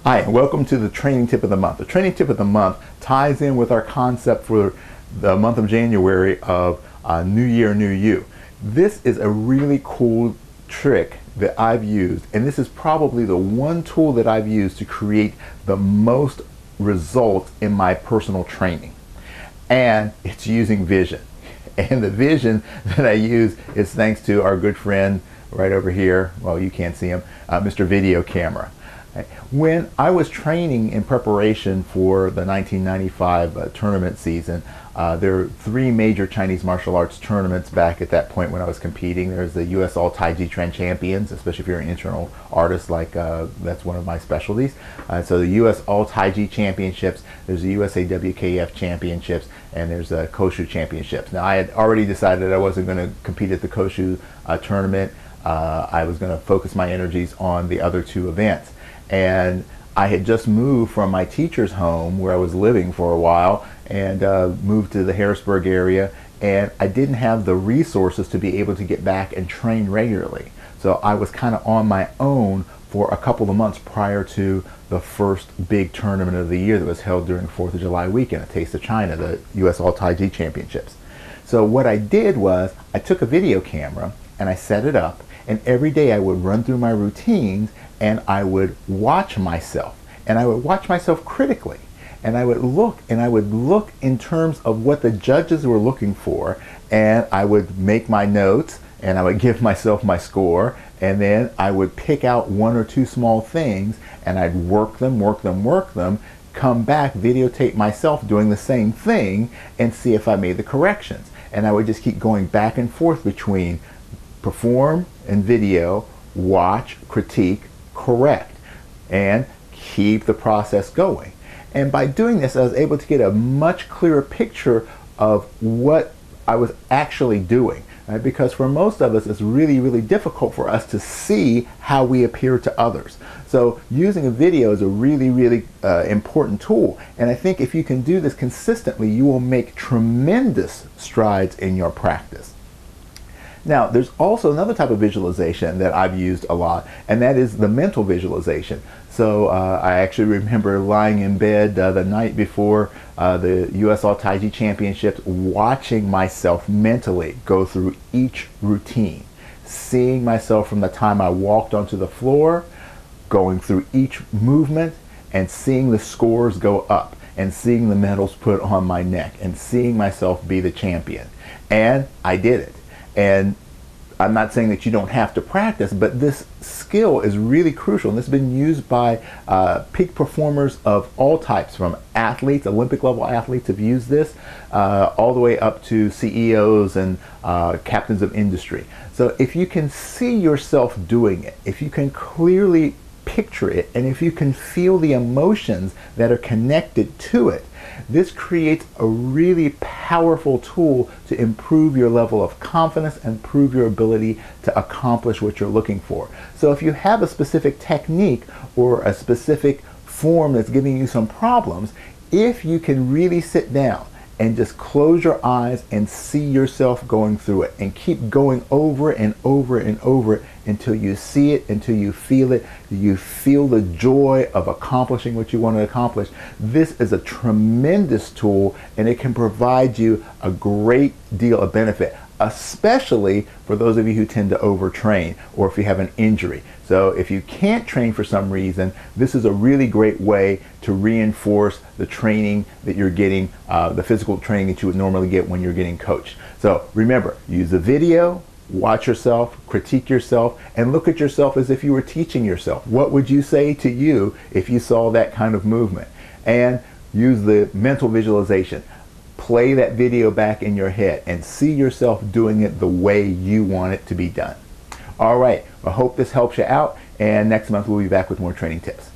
Hi, and welcome to the training tip of the month. The training tip of the month ties in with our concept for the month of January of New Year, New You. This is a really cool trick that I've used, and this is probably the one tool that I've used to create the most results in my personal training. And it's using vision. And the vision that I use is thanks to our good friend right over here, well, you can't see him, Mr. Video Camera. When I was training in preparation for the 1995 tournament season, there were three major Chinese martial arts tournaments back at that point when I was competing. There's the U.S. All Taiji Chuan Champions, especially if you're an internal artist, like that's one of my specialties. So the U.S. All Taiji Championships, there's the USA WKF Championships, and there's the Koshu Championships. Now I had already decided I wasn't going to compete at the Koshu tournament. I was going to focus my energies on the other two events. And I had just moved from my teacher's home where I was living for a while and moved to the Harrisburg area, and I didn't have the resources to be able to get back and train regularly. So I was kind of on my own for a couple of months prior to the first big tournament of the year that was held during 4th of July weekend, a Taste of China, the U.S. All Taiji Championships. So what I did was I took a video camera and I set it up, and every day I would run through my routines and I would watch myself, and I would watch myself critically, and I would look in terms of what the judges were looking for, and I would make my notes and I would give myself my score, and then I would pick out one or two small things and I'd work them, come back, videotape myself doing the same thing and see if I made the corrections. And I would just keep going back and forth between perform and video, watch, critique, correct, and keep the process going. And by doing this, I was able to get a much clearer picture of what I was actually doing. Right? Because for most of us, it's really, really difficult for us to see how we appear to others. So using a video is a really, really important tool. And I think if you can do this consistently, you will make tremendous strides in your practice. Now, there's also another type of visualization that I've used a lot, and that is the mental visualization. So I actually remember lying in bed the night before the U.S. All Taiji Championships, watching myself mentally go through each routine, seeing myself from the time I walked onto the floor, going through each movement, and seeing the scores go up, and seeing the medals put on my neck, and seeing myself be the champion. And I did it. And I'm not saying that you don't have to practice, but this skill is really crucial. And this has been used by peak performers of all types, from athletes, Olympic level athletes have used this, all the way up to CEOs and captains of industry. So if you can see yourself doing it, if you can clearly picture it, and if you can feel the emotions that are connected to it, this creates a really powerful tool to improve your level of confidence and improve your ability to accomplish what you're looking for. So if you have a specific technique or a specific form that's giving you some problems, if you can really sit down and just close your eyes and see yourself going through it and keep going over and over and over it until you see it, until you feel it, you feel the joy of accomplishing what you want to accomplish. This is a tremendous tool, and it can provide you a great deal of benefit, especially for those of you who tend to overtrain or if you have an injury. So if you can't train for some reason, this is a really great way to reinforce the training that you're getting, the physical training that you would normally get when you're getting coached. So remember, use the video, watch yourself, critique yourself, and look at yourself as if you were teaching yourself. What would you say to you if you saw that kind of movement? And use the mental visualization. Play that video back in your head and see yourself doing it the way you want it to be done. All right, I hope this helps you out, and next month we'll be back with more training tips.